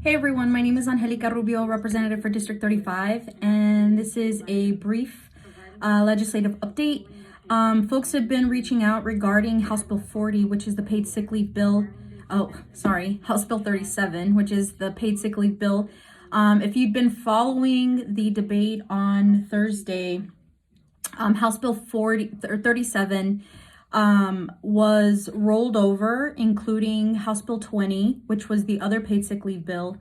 Hey everyone, my name is Angelica Rubio, representative for District 35, and this is a brief legislative update. Folks have been reaching out regarding House Bill 40, which is the paid sick leave bill. House Bill 37, which is the paid sick leave bill. If you've been following the debate on Thursday, House Bill 37 was rolled over, including House Bill 20, which was the other paid sick leave bill,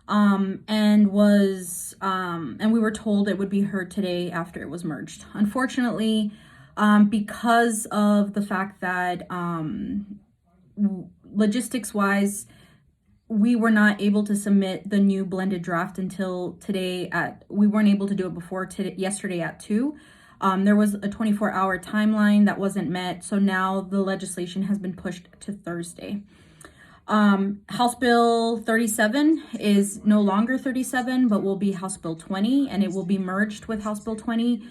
and we were told it would be heard today after it was merged. Unfortunately, because of the fact that logistics wise, we were not able to submit the new blended draft until today we weren't able to do it before yesterday at 2. There was a 24-hour timeline that wasn't met, so now the legislation has been pushed to Thursday. House Bill 37 is no longer 37, but will be House Bill 20, and it will be merged with House Bill 20.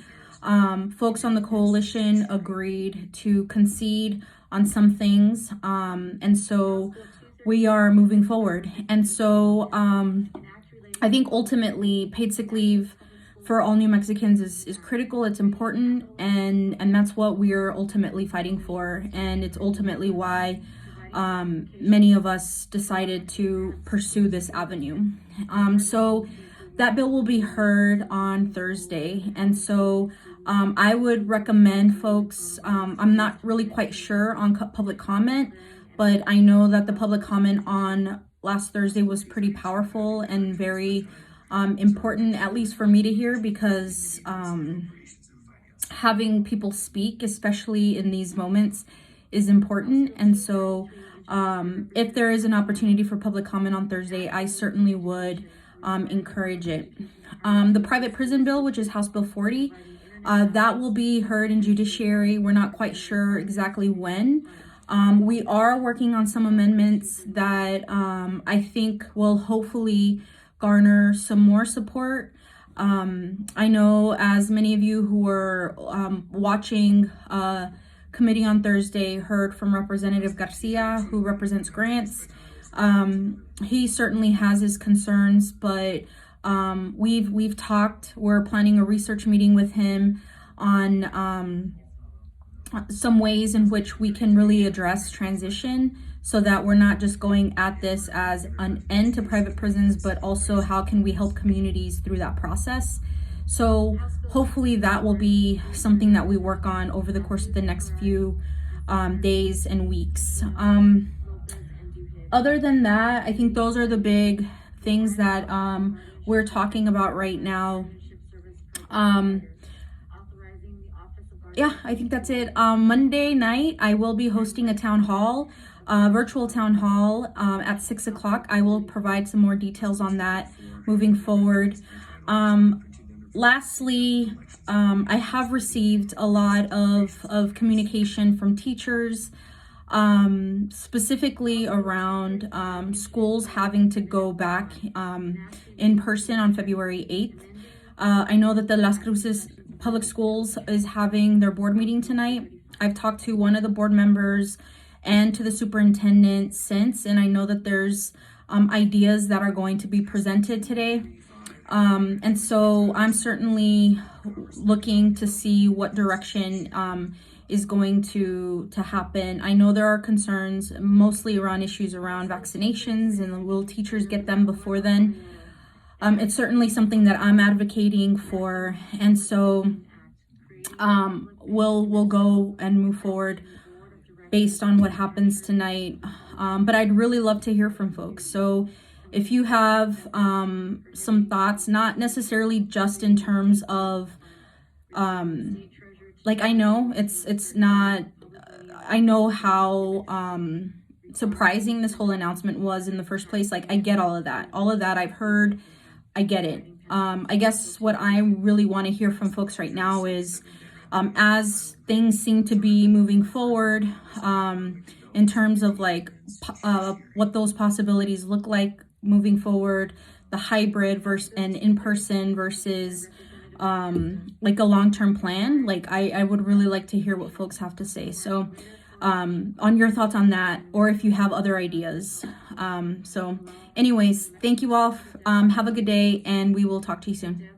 Folks on the coalition agreed to concede on some things, and so we are moving forward. And so I think ultimately paid sick leave for all New Mexicans is critical. It's important, and that's what we're ultimately fighting for, and it's ultimately why many of us decided to pursue this avenue. So that bill will be heard on Thursday, and so I would recommend folks, I'm not really quite sure on public comment, but I know that the public comment on last Thursday was pretty powerful and very important, at least for me to hear, because having people speak, especially in these moments, is important. And so if there is an opportunity for public comment on Thursday, I certainly would encourage it. The private prison bill, which is House Bill 40, that will be heard in judiciary. We're not quite sure exactly when. We are working on some amendments that I think will hopefully garner some more support. I know, as many of you who were watching committee on Thursday heard from Representative Garcia, who represents grants. He certainly has his concerns, but we've talked. We're planning a research meeting with him on some ways in which we can really address transition, so that we're not just going at this as an end to private prisons, but also how can we help communities through that process. So hopefully that will be something that we work on over the course of the next few days and weeks. Other than that, I think those are the big things that we're talking about right now. Yeah, I think that's it. Monday night, I will be hosting a town hall, virtual town hall at 6 o'clock. I will provide some more details on that moving forward. Lastly, I have received a lot of communication from teachers, specifically around schools having to go back in person on February 8th. I know that the Las Cruces Public Schools is having their board meeting tonight. I've talked to one of the board members and to the superintendent since, and I know that there's ideas that are going to be presented today. And so I'm certainly looking to see what direction is going to happen. I know there are concerns mostly around issues around vaccinations, and will teachers get them before then? It's certainly something that I'm advocating for, and so we'll go and move forward based on what happens tonight. But I'd really love to hear from folks. So if you have some thoughts, not necessarily just in terms of I know it's not, I know how surprising this whole announcement was in the first place. Like, I get all of that I've heard. I get it. I guess what I really want to hear from folks right now is, as things seem to be moving forward, in terms of what those possibilities look like moving forward, the hybrid versus and in-person versus a long-term plan. I would really like to hear what folks have to say. So on your thoughts on that, or if you have other ideas. So anyways, thank you all. Have a good day, and we will talk to you soon.